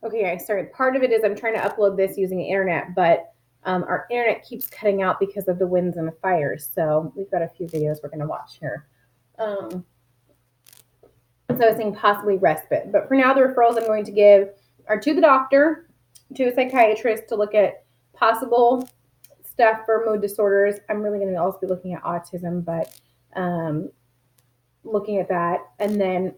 Okay, I started. Part of it is I'm trying to upload this using the internet, but our internet keeps cutting out because of the winds and the fires. So we've got a few videos we're going to watch here. Um, so I was saying possibly respite, but for now the referrals I'm going to give are to the doctor, to a psychiatrist to look at possible stuff for mood disorders. I'm really going to also be looking at autism, but um, looking at that, and then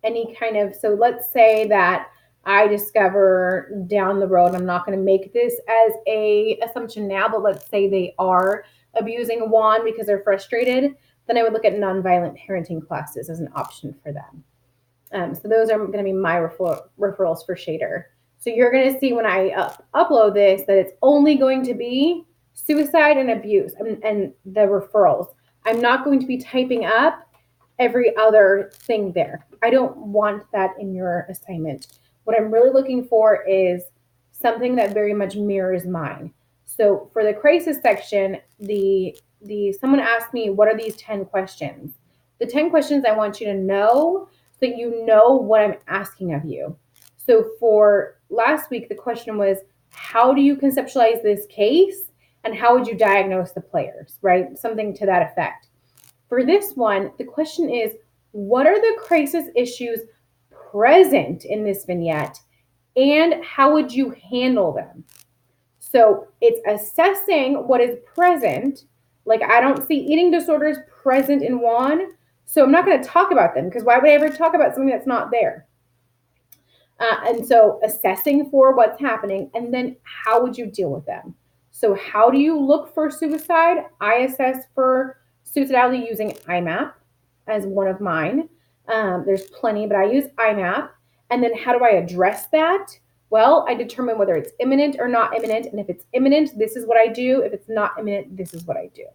any kind of, so let's say that I discover down the road, I'm not going to make this as a assumption now, but let's say they are abusing Juan because they're frustrated, then I would look at nonviolent parenting classes as an option for them. So those are going to be my referrals for Shader. So you're going to see when I upload this that it's only going to be suicide and abuse and the referrals. I'm not going to be typing up every other thing there. I don't want that in your assignment. What I'm really looking for is something that very much mirrors mine. So for the crisis section, the someone asked me, what are these 10 questions? The 10 questions I want you to know so that you know what I'm asking of you. So for last week, the question was, how do you conceptualize this case and how would you diagnose the players, right? Something to that effect. For this one, the question is, what are the crisis issues present in this vignette and how would you handle them? So it's assessing what is present. Like, I don't see eating disorders present in Juan, so I'm not going to talk about them because why would I ever talk about something that's not there? And so assessing for what's happening, and then how would you deal with them? So how do you look for suicide? I assess for suicidality using IMAP as one of mine. There's plenty, but I use IMAP. And then how do I address that? Well, I determine whether it's imminent or not imminent. And if it's imminent, this is what I do. If it's not imminent, this is what I do.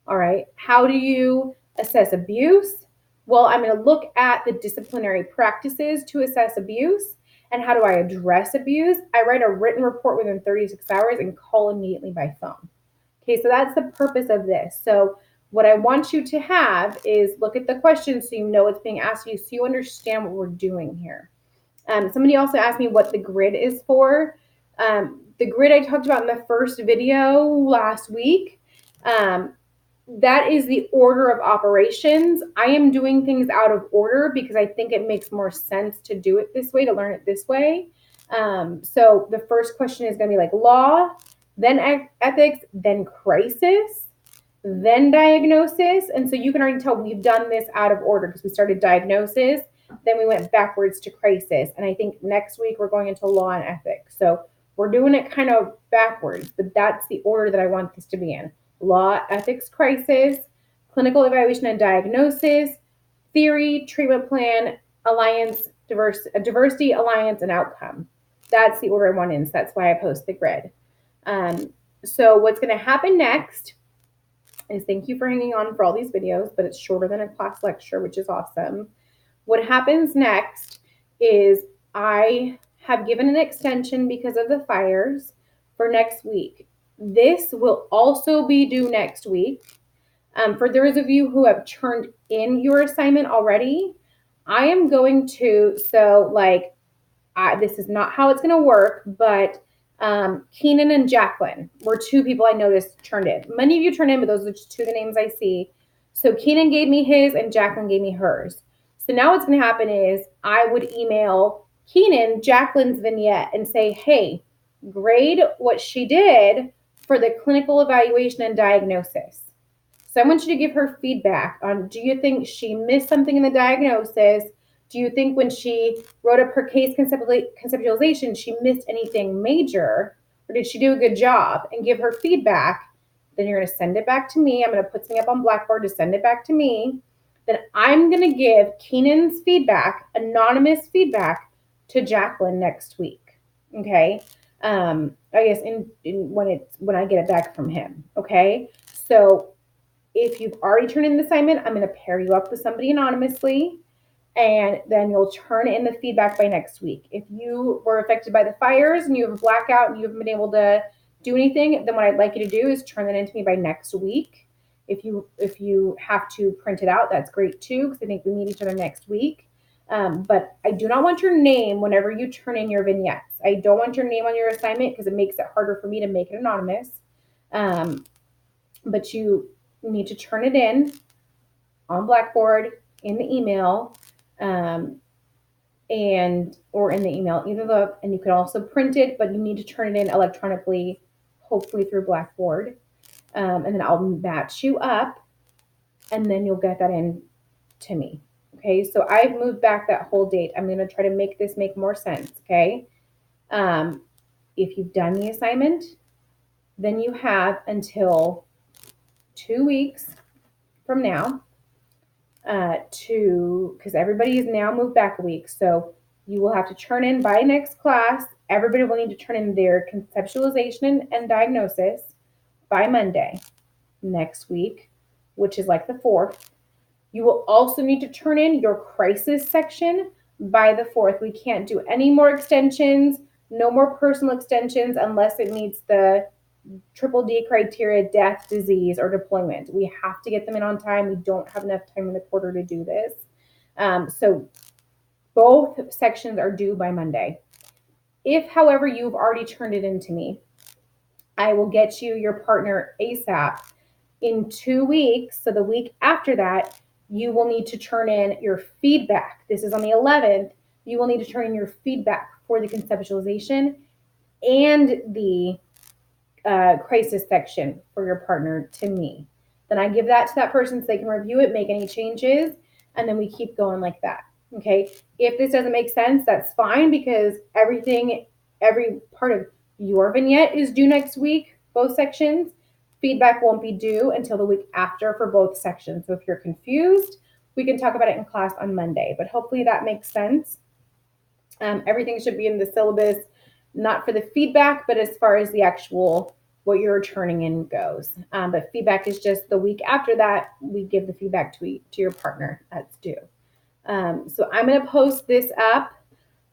All right. How do you assess abuse? Well, I'm going to look at the disciplinary practices to assess abuse. And how do I address abuse? I write a written report within 36 hours and call immediately by phone. Okay, so that's the purpose of this. So what I want you to have is look at the questions so you know what's being asked of you, so you understand what we're doing here. Somebody also asked me what the grid is for. The grid I talked about in the first video last week. That is the order of operations. I am doing things out of order because I think it makes more sense to do it this way, to learn it this way. So the first question is going to be like law, then ethics, then crisis, then diagnosis. And so you can already tell we've done this out of order because we started diagnosis, then we went backwards to crisis. And I think next week we're going into law and ethics. So we're doing it kind of backwards, but that's the order that I want this to be in. Law, ethics, crisis, clinical evaluation and diagnosis, theory, treatment plan, alliance, diversity, alliance, and outcome. That's the order I want in. So that's why I post the grid. So what's going to happen next is, thank you for hanging on for all these videos, but it's shorter than a class lecture, which is awesome. What happens next is I have given an extension because of the fires for next week. This will also be due next week. For those of you who have turned in your assignment already, I am going to, this is not how it's going to work, but Keenan and Jacqueline were two people I noticed turned in. Many of you turned in, but those are just two of the names I see. So Keenan gave me his and Jacqueline gave me hers. So now what's going to happen is I would email Keenan Jacqueline's vignette and say, hey, grade what she did for the clinical evaluation and diagnosis. So I want you to give her feedback on, do you think she missed something in the diagnosis? Do you think when she wrote up her case conceptualization, she missed anything major? Or did she do a good job? And give her feedback. Then you're going to send it back to me. I'm going to put something up on Blackboard to send it back to me. Then I'm going to give Keenan's feedback, anonymous feedback, to Jacqueline next week. Okay. I guess when I get it back from him. Okay. So if you've already turned in the assignment, I'm going to pair you up with somebody anonymously, and then you'll turn in the feedback by next week. If you were affected by the fires and you have a blackout and you haven't been able to do anything, then what I'd like you to do is turn that into me by next week. If you have to print it out, that's great too, because I think we meet each other next week. But I do not want your name whenever you turn in your vignettes. I don't want your name on your assignment because it makes it harder for me to make it anonymous. But you need to turn it in on Blackboard in the email, or in the email, and you can also print it, but you need to turn it in electronically, hopefully through Blackboard. And then I'll match you up, and then you'll get that in to me. Okay, so I've moved back that whole date. I'm going to try to make this make more sense. Okay, if you've done the assignment, then you have until 2 weeks from now because everybody is now moved back a week. So you will have to turn in by next class. Everybody will need to turn in their conceptualization and diagnosis by Monday next week, which is like the 4th. You will also need to turn in your crisis section by the 4th. We can't do any more extensions, no more personal extensions unless it meets the triple D criteria, death, disease, or deployment. We have to get them in on time. We don't have enough time in the quarter to do this. So both sections are due by Monday. If, however, you've already turned it in to me, I will get you your partner ASAP in 2 weeks. So the week after that, you will need to turn in your feedback. This is on the 11th. You will need to turn in your feedback for the conceptualization and the crisis section for your partner to me. Then I give that to that person so they can review it, make any changes, and then we keep going like that. Okay. If this doesn't make sense, that's fine because every part of your vignette is due next week, both sections. Feedback won't be due until the week after for both sections. So if you're confused, we can talk about it in class on Monday, but hopefully that makes sense. Everything should be in the syllabus, not for the feedback, but as far as the actual what you're turning in goes. But feedback is just the week after that, we give the feedback to your partner that's due. So I'm going to post this up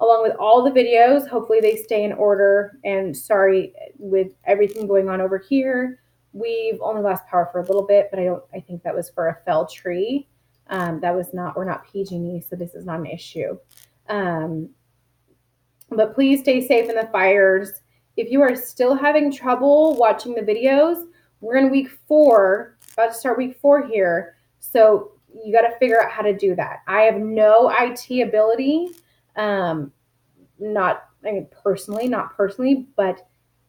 along with all the videos. Hopefully they stay in order. And sorry, with everything going on over here, we've only lost power for a little bit, but I think that was for a fell tree. We're not PG&E, so this is not an issue. But please stay safe in the fires. If you are still having trouble watching the videos, we're in week 4, about to start week 4 here. So you got to figure out how to do that. I have no IT ability, not personally, but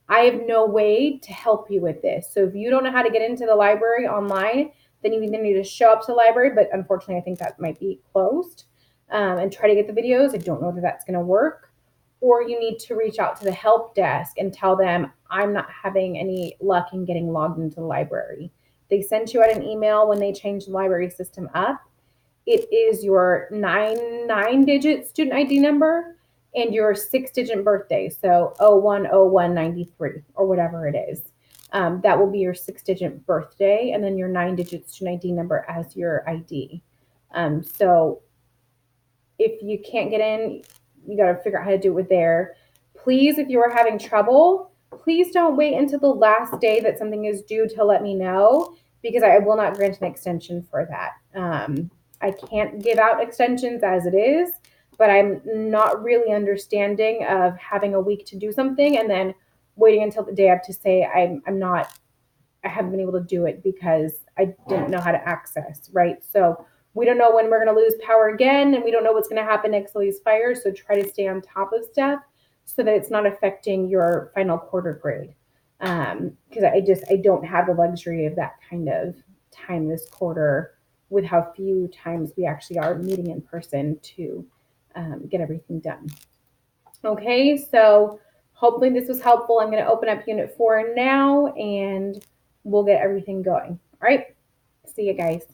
I have no way to help you with this. So if you don't know how to get into the library online, then you either need to show up to the library, but unfortunately, I think that might be closed, and try to get the videos. I don't know if that's going to work. Or you need to reach out to the help desk and tell them, I'm not having any luck in getting logged into the library. They sent you out an email when they changed the library system up. It is your 9-digit student ID number and your 6-digit birthday. So 010193 or whatever it is. That will be your 6-digit birthday and then your 9-digit student ID number as your ID. So if you can't get in, you got to figure out how to do it with there. Please, if you are having trouble, please don't wait until the last day that something is due to let me know, because I will not grant an extension for that. I can't give out extensions as it is, but I'm not really understanding of having a week to do something and then waiting until the day up to say I haven't been able to do it because I didn't know how to access, right? So we don't know when we're going to lose power again, and we don't know what's going to happen next to these fires. So try to stay on top of stuff so that it's not affecting your final quarter grade. Because I don't have the luxury of that kind of time this quarter with how few times we actually are meeting in person to get everything done. Okay, so hopefully this was helpful. I'm going to open up Unit 4 now, and we'll get everything going. All right, see you guys.